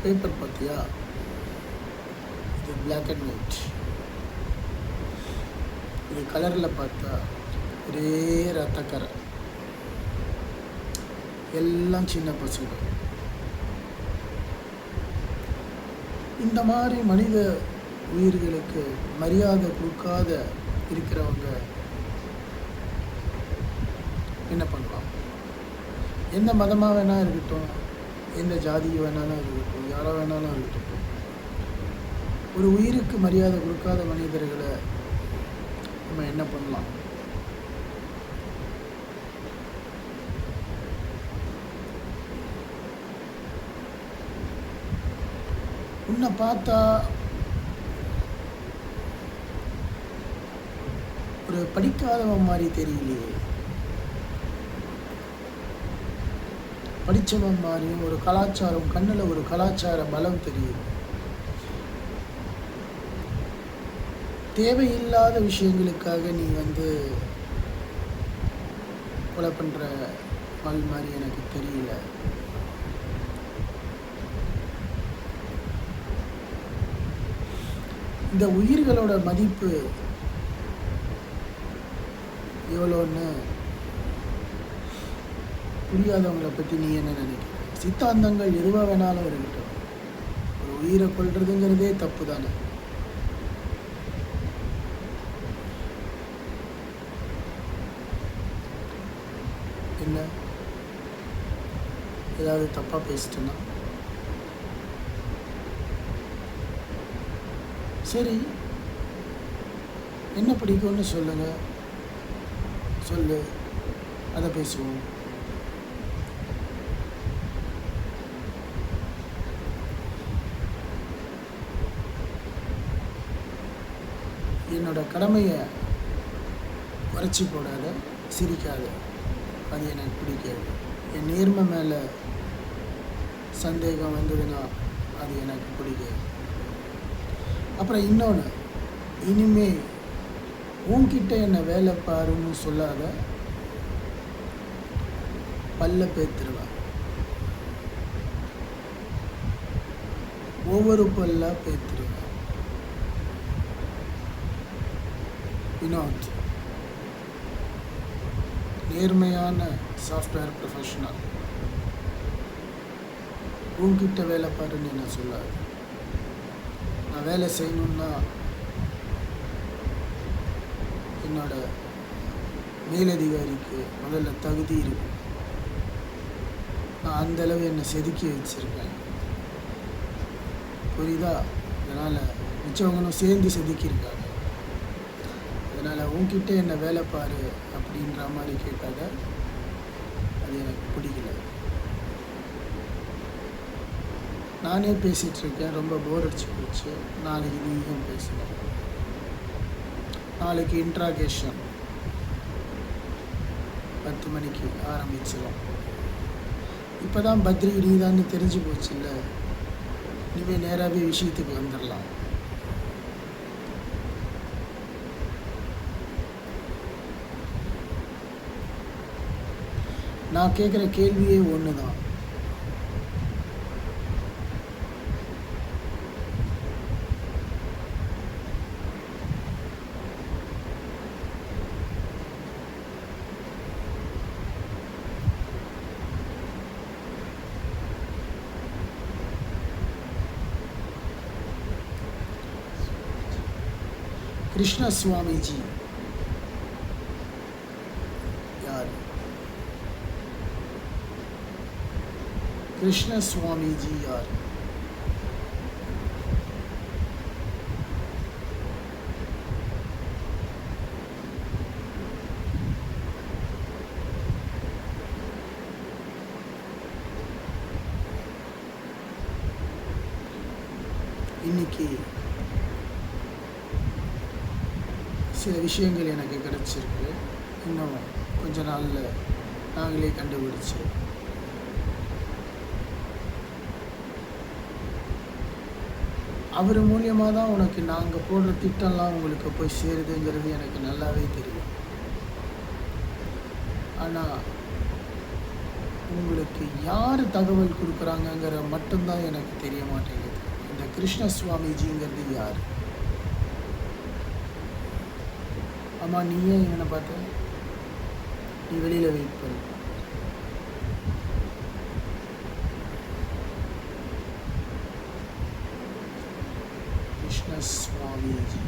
Paper பார்த்தியா? இது black and white. இது கலரில் பார்த்தா ஒரே ரத்தக்கரை, எல்லாம் சின்ன பசங்க. இந்த மாதிரி மனித உயிர்களுக்கு மரியாதை கொடுக்காத இருக்கிறவங்க என்ன பண்ணலாம்? எந்த மதமாக வேணால் இருக்கட்டும், எந்த ஜாதி வேணாலும் இருக்கட்டும், யாரோ வேணாலும் இருக்கட்டும், ஒரு உயிருக்கு மரியாதை கொடுக்காத மனிதர்களை நம்ம என்ன பண்ணலாம்? உன்னை பார்த்தா ஒரு படிக்காதவன் மாதிரி தெரியலையே, படித்தவன் மாதிரியும் ஒரு கலாச்சாரம், கண்ணில் ஒரு கலாச்சார பலம் தெரியுது. தேவையில்லாத விஷயங்களுக்காக நீ கொலை பண்ணுற ஆள் மாதிரி எனக்கு தெரியல. இந்த உயிர்களோட மதிப்பு எவ்வளோன்னு புரியாதவங்களை பற்றி நீ என்ன நினைக்கிற? சித்தாந்தங்கள் எதுவாக வேணாலும் இருக்கட்டும், ஒரு உயிரை கொள்றதுங்கிறதே தப்பு தானே. என்ன ஏதாவது தப்பாக பேசிட்டேன்னா? சரி, என்ன பிடிக்கும்னு சொல்லுங்கள், சொல்லு, அதை பேசுவோம். என்னோட கடமையை குறைச்சி போடாத, சிரிக்காத, அது எனக்கு பிடிக்காது. என் நேர்மை மேலே சந்தேகம் வந்ததுன்னா அது எனக்கு பிடிக்காது. அப்புறம் இன்னொன்று, இனிமே உன்கிட்ட என்ன வேலை பாருன்னு சொல்லாத, பல்ல பேத்துருவேன். ஒவ்வொரு பல்லா பேத்துருவேன். வினோத், நேர்மையான சாஃப்ட்வேர் ப்ரொஃபஷனல், உன்கிட்ட வேலை பாருன்னு என்ன சொல்லாது. நான் வேலை செய்யணுன்னா என்னோட மேலதிகாரிக்கு முதல்ல தகுதி இருக்கும். நான் அந்தளவு என்னை செதுக்கி வச்சுருக்கேன், புரியுதா? அதனால் மிச்சவங்களும் சேர்ந்து செதுக்கியிருக்காங்க. அதனால் உன்கிட்ட என்ன வேலை பாரு அப்படின்ற மாதிரி கேட்டாங்க, அது எனக்கு பிடிக்கல. நானே பேசிகிட்ருக்கேன், ரொம்ப போர் அடிச்சு போச்சு. நாளைக்கு நீயும் பேசணும். நாளைக்கு இன்ட்ராகேஷன் 10 மணிக்கு ஆரம்பிச்சிடும். இப்போ தான் பத்ரி நீதான்னு தெரிஞ்சு போச்சு இல்லை? இனிமேல் நேராகவே விஷயத்துக்கு வந்துடலாம். நான் கேட்குற கேள்வியே ஒன்று தான். கிருஷ்ண சுவாமிஜி யார்? கிருஷ்ண சுவாமிஜி யார்? இன்னைக்கு சில விஷயங்கள் எனக்கு கிடச்சிருக்கு. இன்னும் கொஞ்ச நாளில் நாங்களே கண்டுபிடிச்சு அவர் மூலியமாக தான் உனக்கு நாங்கள் போடுற திட்டம்லாம் உங்களுக்கு போய் சேருதுங்கிறது எனக்கு நல்லாவே தெரியும். ஆனால் உங்களுக்கு யார் தகவல் கொடுக்குறாங்கங்கிற மட்டும்தான் எனக்கு தெரிய மாட்டேங்குது. இந்த கிருஷ்ண சுவாமிஜிங்கிறது யார்? ஆமாம், நீயே இவனை பார்த்த, நீ வெளியில் வெயிட் பண்ணு. கிருஷ்ண சுவாமிஜி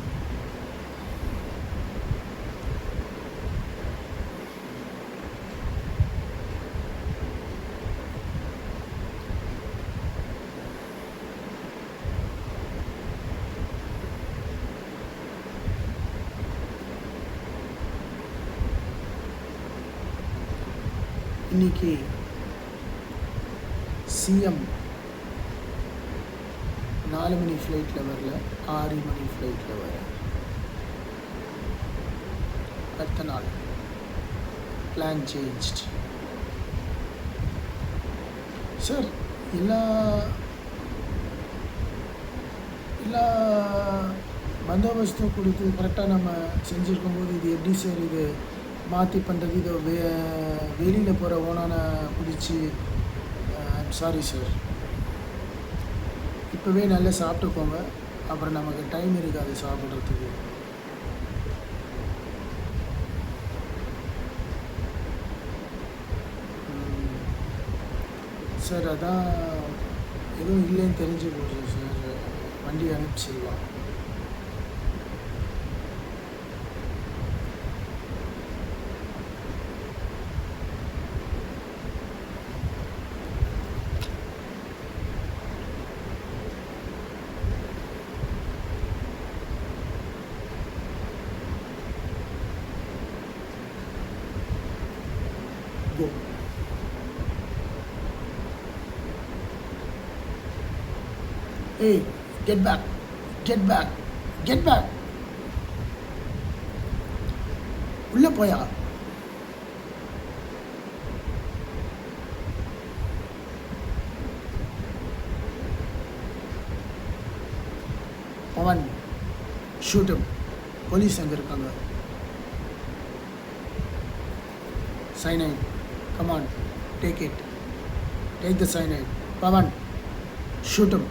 இன்னைக்கு சிஎம் 4 மணி ஃப்ளைட்டில் வரல, 6 மணி ஃப்ளைட்டில் வர. அடுத்த நாள் பிளான் சேஞ்ச்ட். சார், எல்லா பந்தோபஸ்தும் கொடுத்து கரெக்டாக நம்ம செஞ்சுருக்கும்போது இது எப்படி சார் இது மாற்றி பண்ணுறது? இதை வெளியில் போகிற ஓனான பிடிச்சி, சாரி சார், இப்போவே நல்லா சாப்பிட்டுக்கோங்க, அப்புறம் நமக்கு டைம் இருக்காது சாப்பிட்றதுக்கு. சார், அதான் எதுவும் இல்லைன்னு தெரிஞ்சு போச்சு சார், வண்டி அனுப்பிச்சிடலாம். Hey, get back, get back, get back. உள்ள போயா? Pawan, shoot him. போலீஸ் அங்கே இருக்காங்க. cyanide, come on, take it, take the cyanide. Pavan, shoot him.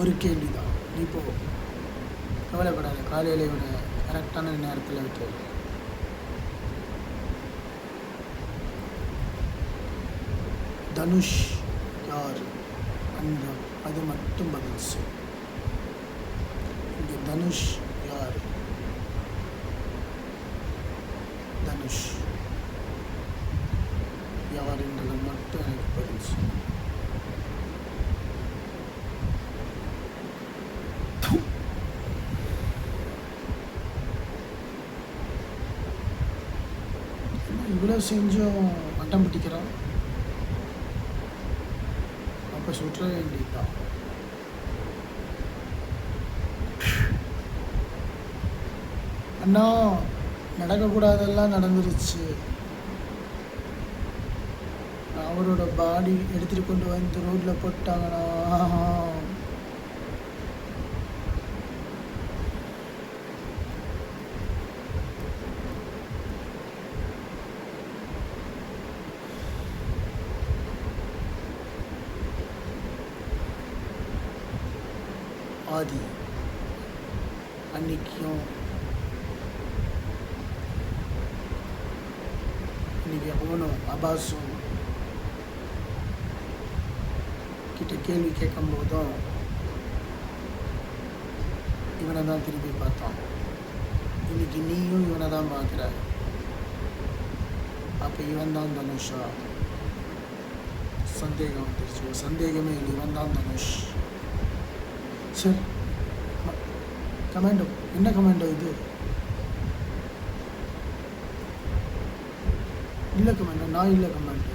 ஒரு கேள்வி தான், நீ போ, கவலைப்படாத. காலையில் இவனை கரெக்டான நேரத்தில் விட்டு. தனுஷ் யார்? அந்த அது மட்டும் பதில் சொல். இங்கே தனுஷ் யார்? தனுஷ் யார் என்றது மட்டும் எனக்கு பதில் சொல். இவ்வளோ செஞ்சும் அட்டம் பிடிக்கிறான், அப்போ சுற்ற வேண்டியதுதான். அண்ணா, நடக்கக்கூடாதெல்லாம் நடந்துருச்சு. அவரோட பாடி எடுத்துகிட்டு கொண்டு வந்து ரோட்டில் போட்டாங்கண்ணா. ஆதி அன்னைக்கும் இன்னைக்கு அவனும் அபாஸும் கிட்ட கேள்வி கேட்கும் போதும் இவனை தான் திரும்பி பார்த்தான். இன்னைக்கு நீயும் இவனை தான் பார்க்குற. அப்போ இவன் தான் தனுஷா? சந்தேகம் வந்துருச்சு. சந்தேகமே இல்லை, இவன் தான் தனுஷ். சரி, கமாண்டோ. என்ன கமாண்டோ இது? இல்லை கமாண்டோ, நான் இல்லை கமாண்டோ.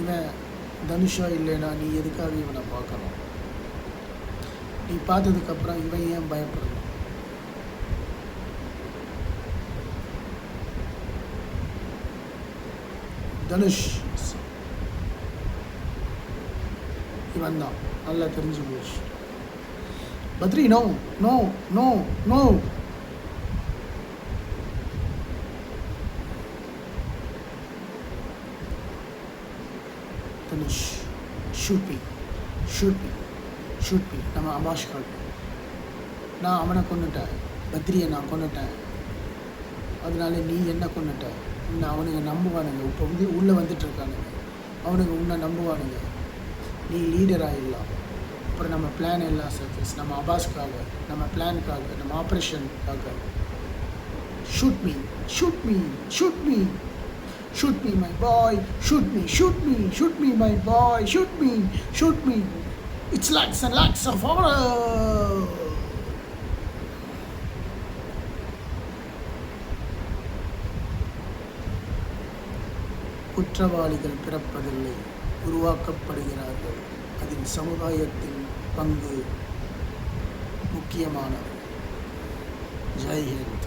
இவன் தனுஷா இல்லைன்னா நீ எதுக்காக இவனை பார்க்கணும்? நீ பார்த்ததுக்கப்புறம் இவன் ஏன் பயப்படணும்? தனுஷ் இவன் தான், நல்லா தெரிஞ்சு போச்சு. Badri, no no no no. Dhanush, shoot me, shoot me, shoot me. நம்ம அபாஷ் கால். நான் அவனை கொண்டுட்டேன், பத்ரியை நான் கொண்டுட்டேன், அதனால நீ என்ன கொண்டுட்ட? உன்னை அவனுங்க நம்புவானுங்க. இப்போ உள்ளே வந்துட்டுருக்கானுங்க, அவனுங்க உன்னை நம்புவானுங்க. நீ லீடர் ஆகிடலாம். அப்புறம் நம்ம பிளான் எல்லாம் சக்ஸஸ். நம்ம அபாஸ்க்காக, நம்ம பிளானுக்காக, நம்ம ஆப்ரேஷனுக்காக. Shoot me, shoot me, shoot me, shoot me my boy, shoot me, shoot me, shoot me my boy, shoot me, shoot me. It's lakhs and lakhs of horror. குற்றவாளிகள் பிறப்பதில்லை, உருவாக்கப்படுகிறார்கள். அதில் சமுதாயத்தின் பங்கு முக்கியமானது. ஜெய் ஹிந்த்.